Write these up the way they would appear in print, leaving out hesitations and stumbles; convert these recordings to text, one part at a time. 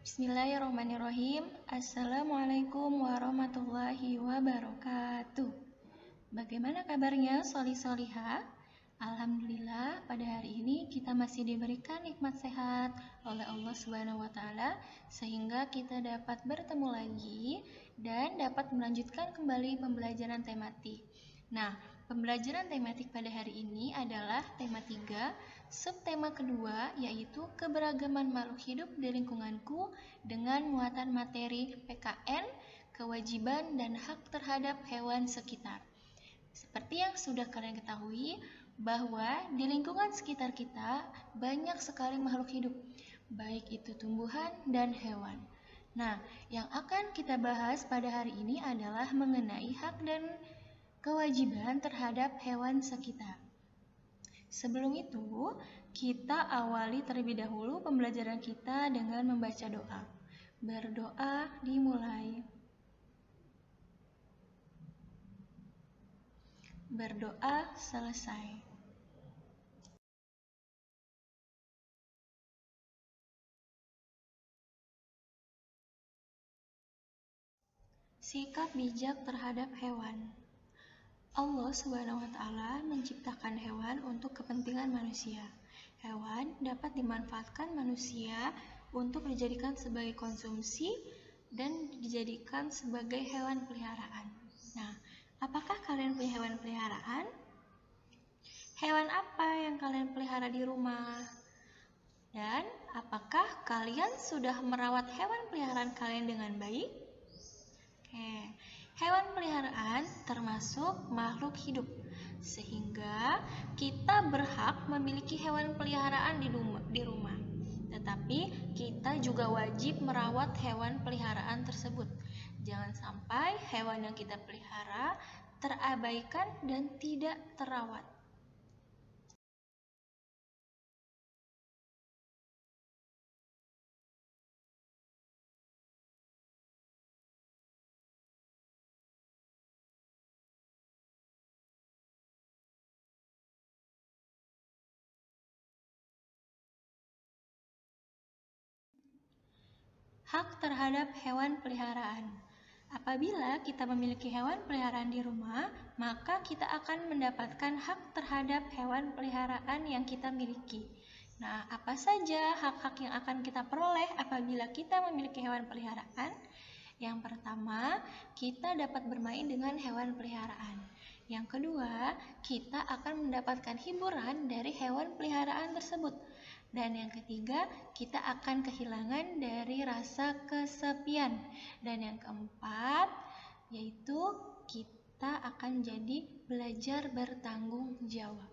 Bismillahirrahmanirrahim. Assalamualaikum warahmatullahi wabarakatuh. Bagaimana kabarnya Soli-Soliha? Alhamdulillah, pada hari ini kita masih diberikan nikmat sehat oleh Allah Subhanahu wa Ta'ala, sehingga kita dapat bertemu lagi dan dapat melanjutkan kembali pembelajaran tematik. Nah, pembelajaran tematik pada hari ini adalah tema 3, subtema kedua, yaitu keberagaman makhluk hidup di lingkunganku dengan muatan materi PKN, kewajiban dan hak terhadap hewan sekitar. Seperti yang sudah kalian ketahui, bahwa di lingkungan sekitar kita banyak sekali makhluk hidup, baik itu tumbuhan dan hewan. Nah, yang akan kita bahas pada hari ini adalah mengenai hak dan kewajiban terhadap hewan sekitar. Sebelum itu, kita awali terlebih dahulu pembelajaran kita dengan membaca doa. Berdoa dimulai. Berdoa selesai. Sikap bijak terhadap hewan. Allah Subhanahu wa Ta'ala menciptakan hewan untuk kepentingan manusia. Hewan dapat dimanfaatkan manusia untuk dijadikan sebagai konsumsi dan dijadikan sebagai hewan peliharaan. Nah, apakah kalian punya hewan peliharaan? Hewan apa yang kalian pelihara di rumah? Dan apakah kalian sudah merawat hewan peliharaan kalian dengan baik? Oke. Hewan peliharaan termasuk makhluk hidup, sehingga kita berhak memiliki hewan peliharaan di rumah. Tetapi kita juga wajib merawat hewan peliharaan tersebut. Jangan sampai hewan yang kita pelihara terabaikan dan tidak terawat. Hak terhadap hewan peliharaan. Apabila kita memiliki hewan peliharaan di rumah, maka kita akan mendapatkan hak terhadap hewan peliharaan yang kita miliki. Nah, apa saja hak-hak yang akan kita peroleh apabila kita memiliki hewan peliharaan? Yang pertama, kita dapat bermain dengan hewan peliharaan. Yang kedua, kita akan mendapatkan hiburan dari hewan peliharaan tersebut. Dan yang ketiga, kita akan kehilangan dari rasa kesepian. Dan yang keempat, yaitu kita akan jadi belajar bertanggung jawab.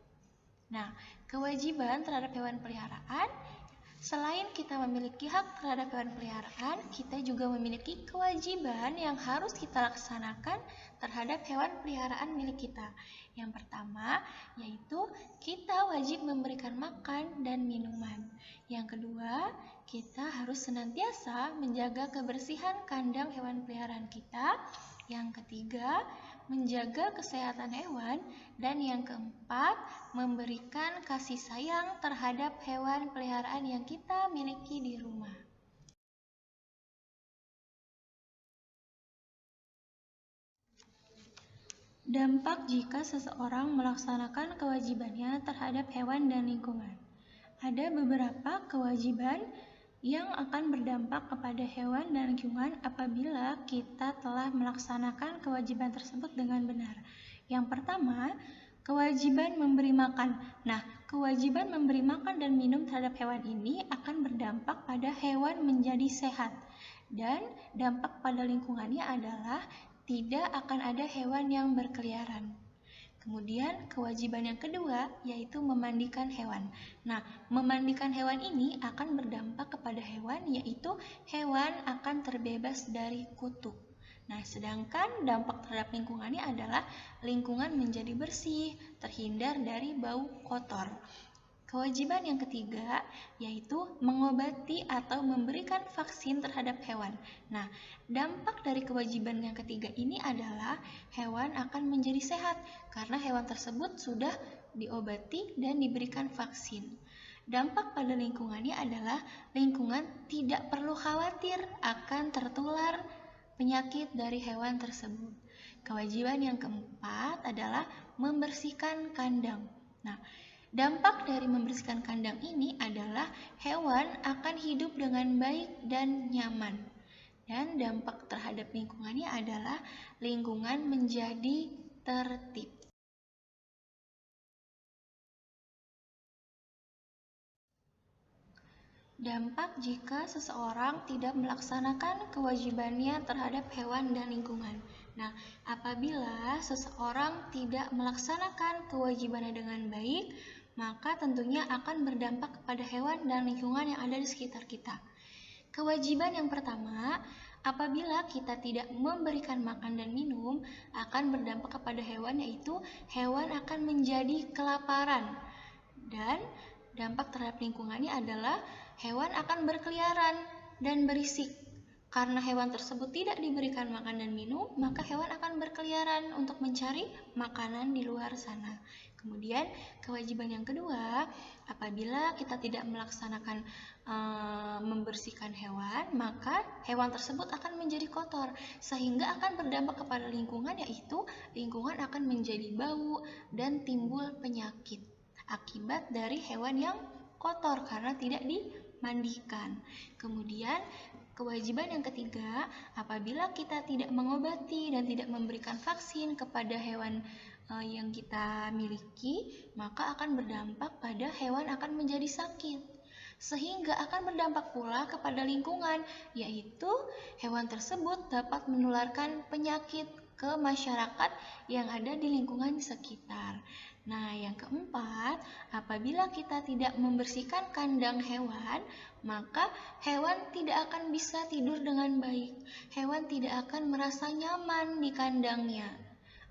Nah, kewajiban terhadap hewan peliharaan, selain kita memiliki hak terhadap hewan peliharaan, kita juga memiliki kewajiban yang harus kita laksanakan terhadap hewan peliharaan milik kita. Yang pertama, yaitu kita wajib memberikan makan dan minuman. Yang kedua, kita harus senantiasa menjaga kebersihan kandang hewan peliharaan kita. Yang ketiga, menjaga kesehatan hewan. Dan yang keempat, memberikan kasih sayang terhadap hewan peliharaan yang kita miliki di rumah. Dampak jika seseorang melaksanakan kewajibannya terhadap hewan dan lingkungan. Ada beberapa kewajiban yang akan berdampak kepada hewan dan lingkungan apabila kita telah melaksanakan kewajiban tersebut dengan benar. Yang pertama, kewajiban memberi makan. Nah, kewajiban memberi makan dan minum terhadap hewan ini akan berdampak pada hewan menjadi sehat. Dan dampak pada lingkungannya adalah tidak akan ada hewan yang berkeliaran. Kemudian kewajiban yang kedua yaitu memandikan hewan. Nah, memandikan hewan ini akan berdampak kepada hewan, yaitu hewan akan terbebas dari kutu. Nah, sedangkan dampak terhadap lingkungannya adalah lingkungan menjadi bersih, terhindar dari bau kotor. Kewajiban yang ketiga yaitu mengobati atau memberikan vaksin terhadap hewan. Nah, dampak dari kewajiban yang ketiga ini adalah hewan akan menjadi sehat karena hewan tersebut sudah diobati dan diberikan vaksin. Dampak pada lingkungannya adalah lingkungan tidak perlu khawatir akan tertular penyakit dari hewan tersebut. Kewajiban yang keempat adalah membersihkan kandang. Nah, dampak dari membersihkan kandang ini adalah hewan akan hidup dengan baik dan nyaman. Dan dampak terhadap lingkungannya adalah lingkungan menjadi tertib. Dampak jika seseorang tidak melaksanakan kewajibannya terhadap hewan dan lingkungan. Nah, apabila seseorang tidak melaksanakan kewajibannya dengan baik, maka tentunya akan berdampak kepada hewan dan lingkungan yang ada di sekitar kita. Kewajiban yang pertama, apabila kita tidak memberikan makan dan minum, akan berdampak kepada hewan, yaitu hewan akan menjadi kelaparan. Dan dampak terhadap lingkungannya adalah hewan akan berkeliaran dan berisik. Karena hewan tersebut tidak diberikan makan dan minum, maka hewan akan berkeliaran untuk mencari makanan di luar sana. Kemudian kewajiban yang kedua, apabila kita tidak melaksanakan membersihkan hewan, maka hewan tersebut akan menjadi kotor, sehingga akan berdampak kepada lingkungan, yaitu lingkungan akan menjadi bau dan timbul penyakit akibat dari hewan yang kotor karena tidak dimandikan. Kemudian kewajiban yang ketiga, apabila kita tidak mengobati dan tidak memberikan vaksin kepada hewan yang kita miliki, maka akan berdampak pada hewan akan menjadi sakit, sehingga akan berdampak pula kepada lingkungan, yaitu hewan tersebut dapat menularkan penyakit ke masyarakat yang ada di lingkungan sekitar. Nah, yang keempat, apabila kita tidak membersihkan kandang hewan, maka hewan tidak akan bisa tidur dengan baik. Hewan tidak akan merasa nyaman di kandangnya.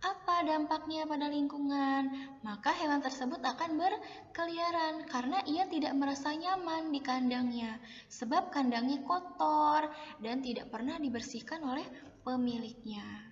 Apa dampaknya pada lingkungan? Maka hewan tersebut akan berkeliaran karena ia tidak merasa nyaman di kandangnya, sebab kandangnya kotor dan tidak pernah dibersihkan oleh pemiliknya.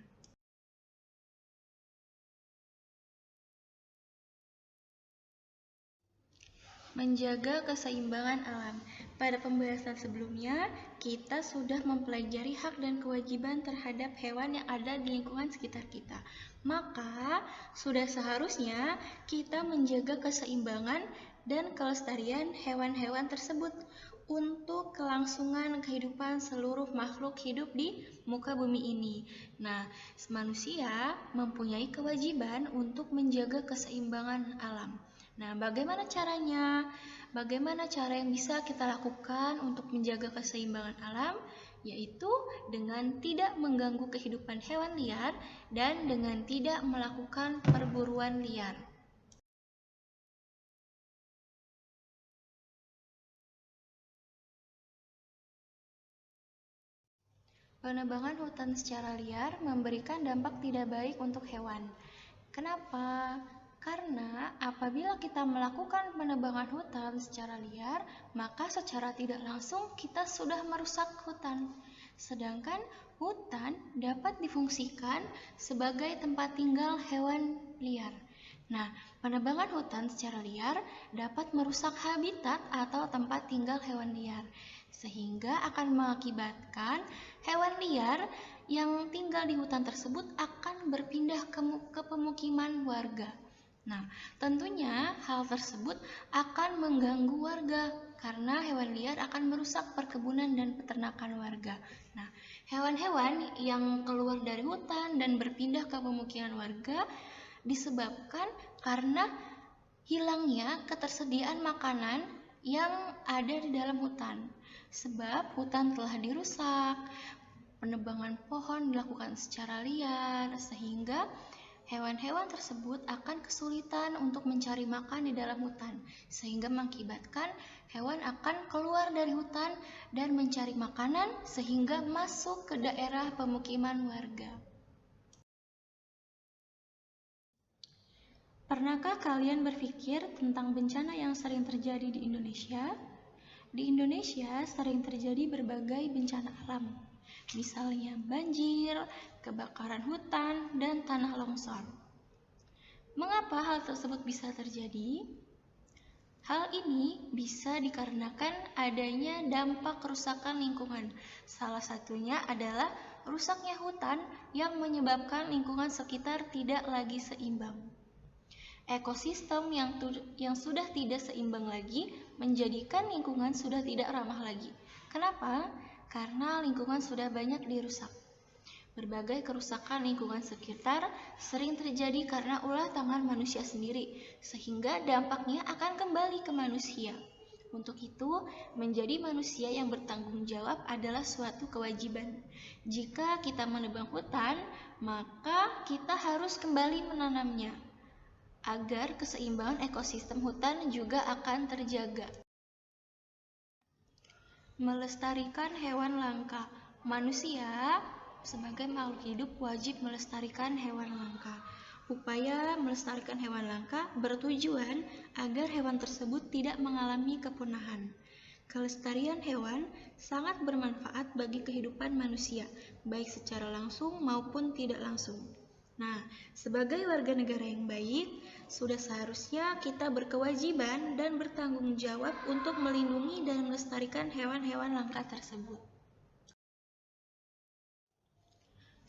Menjaga keseimbangan alam. Pada pembahasan sebelumnya, kita sudah mempelajari hak dan kewajiban terhadap hewan yang ada di lingkungan sekitar kita. Maka, sudah seharusnya kita menjaga keseimbangan dan kelestarian hewan-hewan tersebut untuk kelangsungan kehidupan seluruh makhluk hidup di muka bumi ini. Nah, manusia mempunyai kewajiban untuk menjaga keseimbangan alam. Nah, bagaimana caranya? Bagaimana cara yang bisa kita lakukan untuk menjaga keseimbangan alam? Yaitu dengan tidak mengganggu kehidupan hewan liar dan dengan tidak melakukan perburuan liar. Penebangan hutan secara liar memberikan dampak tidak baik untuk hewan. Kenapa? Karena apabila kita melakukan penebangan hutan secara liar, maka secara tidak langsung kita sudah merusak hutan. Sedangkan hutan dapat difungsikan sebagai tempat tinggal hewan liar. Nah, penebangan hutan secara liar dapat merusak habitat atau tempat tinggal hewan liar, sehingga akan mengakibatkan hewan liar yang tinggal di hutan tersebut akan berpindah ke pemukiman warga. Nah, tentunya hal tersebut akan mengganggu warga karena hewan liar akan merusak perkebunan dan peternakan warga. Nah, hewan-hewan yang keluar dari hutan dan berpindah ke pemukiman warga disebabkan karena hilangnya ketersediaan makanan yang ada di dalam hutan. Sebab hutan telah dirusak, penebangan pohon dilakukan secara liar, sehingga hewan-hewan tersebut akan kesulitan untuk mencari makan di dalam hutan, sehingga mengakibatkan hewan akan keluar dari hutan dan mencari makanan sehingga masuk ke daerah pemukiman warga. Pernahkah kalian berpikir tentang bencana yang sering terjadi di Indonesia? Di Indonesia sering terjadi berbagai bencana alam, misalnya banjir, kebakaran hutan, dan tanah longsor. Mengapa hal tersebut bisa terjadi? Hal ini bisa dikarenakan adanya dampak kerusakan lingkungan. Salah satunya adalah rusaknya hutan yang menyebabkan lingkungan sekitar tidak lagi seimbang. Ekosistem yang sudah tidak seimbang lagi menjadikan lingkungan sudah tidak ramah lagi. Kenapa? Karena lingkungan sudah banyak dirusak. Berbagai kerusakan lingkungan sekitar sering terjadi karena ulah tangan manusia sendiri, sehingga dampaknya akan kembali ke manusia. Untuk itu, menjadi manusia yang bertanggung jawab adalah suatu kewajiban. Jika kita menebang hutan, maka kita harus kembali menanamnya, agar keseimbangan ekosistem hutan juga akan terjaga. Melestarikan hewan langka. Manusia sebagai makhluk hidup wajib melestarikan hewan langka. Upaya melestarikan hewan langka bertujuan agar hewan tersebut tidak mengalami kepunahan. Kelestarian hewan sangat bermanfaat bagi kehidupan manusia, baik secara langsung maupun tidak langsung. Nah, sebagai warga negara yang baik, sudah seharusnya kita berkewajiban dan bertanggung jawab untuk melindungi dan melestarikan hewan-hewan langka tersebut.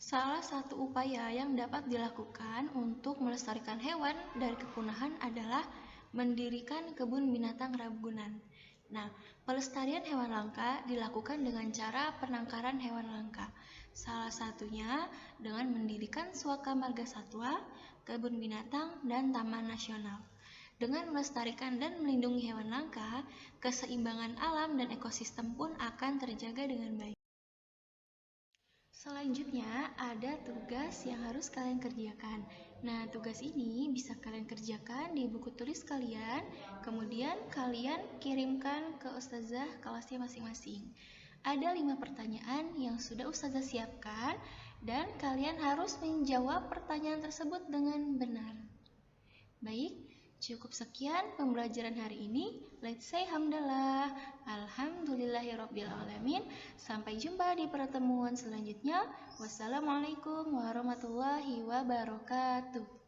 Salah satu upaya yang dapat dilakukan untuk melestarikan hewan dari kepunahan adalah mendirikan kebun binatang Ragunan. Nah, pelestarian hewan langka dilakukan dengan cara penangkaran hewan langka. Salah satunya dengan mendirikan suaka marga satwa, kebun binatang, dan taman nasional. Dengan melestarikan dan melindungi hewan langka, keseimbangan alam dan ekosistem pun akan terjaga dengan baik. Selanjutnya, ada tugas yang harus kalian kerjakan. Nah, tugas ini bisa kalian kerjakan di buku tulis kalian, kemudian kalian kirimkan ke ustazah kelasnya masing-masing. Ada 5 pertanyaan yang sudah ustazah siapkan, dan kalian harus menjawab pertanyaan tersebut dengan benar. Baik, cukup sekian pembelajaran hari ini. Let's say hamdalah. Alhamdulillahirrabbilalamin. Sampai jumpa di pertemuan selanjutnya. Wassalamualaikum warahmatullahi wabarakatuh.